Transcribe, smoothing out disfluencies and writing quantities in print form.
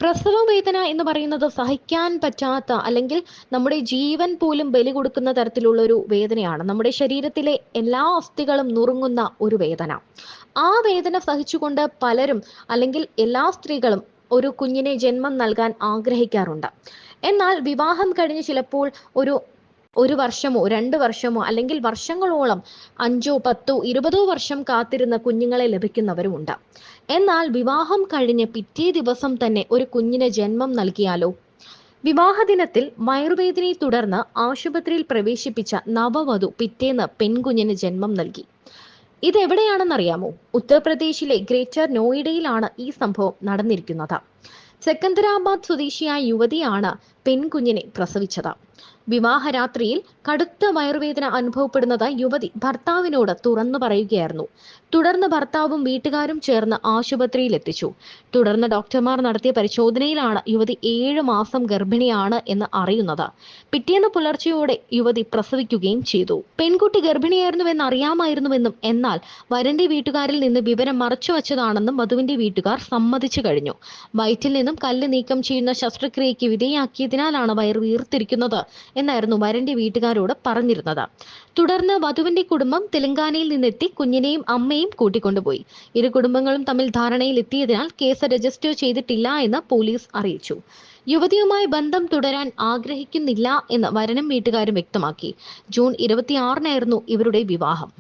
പ്രസവ വേദന എന്ന് പറയുന്നത് സഹിക്കാൻ പറ്റാത്ത അല്ലെങ്കിൽ നമ്മുടെ ജീവൻ പോലും ബലി കൊടുക്കുന്ന തരത്തിലുള്ള ഒരു വേദനയാണ്. നമ്മുടെ ശരീരത്തിലെ എല്ലാ അസ്ഥികളും നുറുങ്ങുന്ന ഒരു വേദന. ആ വേദന സഹിച്ചുകൊണ്ട് പലരും അല്ലെങ്കിൽ എല്ലാ സ്ത്രീകളും ഒരു കുഞ്ഞിനെ ജന്മം നൽകാൻ ആഗ്രഹിക്കാറുണ്ട്. എന്നാൽ വിവാഹം കഴിഞ്ഞ് ചിലപ്പോൾ ഒരു ഒരു വർഷമോ 2 വർഷമോ അല്ലെങ്കിൽ വർഷങ്ങളോളം 5, 10, 20 വർഷം കാത്തിരുന്ന കുഞ്ഞുങ്ങളെ ലഭിക്കുന്നവരുമുണ്ട്. എന്നാൽ വിവാഹം കഴിഞ്ഞ് പിറ്റേ ദിവസം തന്നെ ഒരു കുഞ്ഞിന് ജന്മം നൽകിയാലോ? വിവാഹ ദിനത്തിൽ വയറുവേദനയെ തുടർന്ന് ആശുപത്രിയിൽ പ്രവേശിപ്പിച്ച നവവധു പിറ്റേന്ന് പെൺകുഞ്ഞിന് ജന്മം നൽകി. ഇതെവിടെയാണെന്നറിയാമോ? ഉത്തർപ്രദേശിലെ ഗ്രേറ്റർ നോയിഡയിലാണ് ഈ സംഭവം നടന്നിരിക്കുന്നത്. സെക്കന്ദരാബാദ് സ്വദേശിയായ യുവതിയാണ് പെൺകുഞ്ഞിനെ പ്രസവിച്ചത്. വിവാഹരാത്രിയിൽ കടുത്ത വയറുവേദന അനുഭവപ്പെടുന്നത് യുവതി ഭർത്താവിനോട് തുറന്നു പറയുകയായിരുന്നു. തുടർന്ന് ഭർത്താവും വീട്ടുകാരും ചേർന്ന് ആശുപത്രിയിൽ എത്തിച്ചു. തുടർന്ന് ഡോക്ടർമാർ നടത്തിയ പരിശോധനയിലാണ് യുവതി 7 മാസം ഗർഭിണിയാണ് എന്ന് അറിയുന്നത്. പിറ്റേന്ന് പുലർച്ചെയോടെ യുവതി പ്രസവിക്കുകയും ചെയ്തു. പെൺകുട്ടി ഗർഭിണിയായിരുന്നുവെന്ന് അറിയാമായിരുന്നുവെന്നും എന്നാൽ വരന്റെ വീട്ടുകാരിൽ നിന്ന് വിവരം മറച്ചുവച്ചതാണെന്നും വധുവിന്റെ വീട്ടുകാർ സമ്മതിച്ചു കഴിഞ്ഞു. വയറ്റിൽ നിന്നും കല്ല് നീക്കം ചെയ്യുന്ന ശസ്ത്രക്രിയയ്ക്ക് വിധേയാക്കിയതിനാലാണ് വയറ് വീർത്തിരിക്കുന്നത് എന്നായിരുന്നു വരന്റെ വീട്ടുകാരോട് പറഞ്ഞിരുന്നത്. തുടർന്ന് വധുവിന്റെ കുടുംബം തെലങ്കാനയിൽ നിന്നെത്തി കുഞ്ഞിനെയും അമ്മയും കൂട്ടിക്കൊണ്ടുപോയി. ഇരു കുടുംബങ്ങളും തമ്മിൽ ധാരണയിൽ എത്തിയതിനാൽ കേസ് രജിസ്റ്റർ ചെയ്തിട്ടില്ല എന്ന് പോലീസ് അറിയിച്ചു. യുവതിയുമായി ബന്ധം തുടരാൻ ആഗ്രഹിക്കുന്നില്ല എന്ന് വരനും വീട്ടുകാരും വ്യക്തമാക്കി. ജൂൺ 26-നായിരുന്നു ഇവരുടെ വിവാഹം.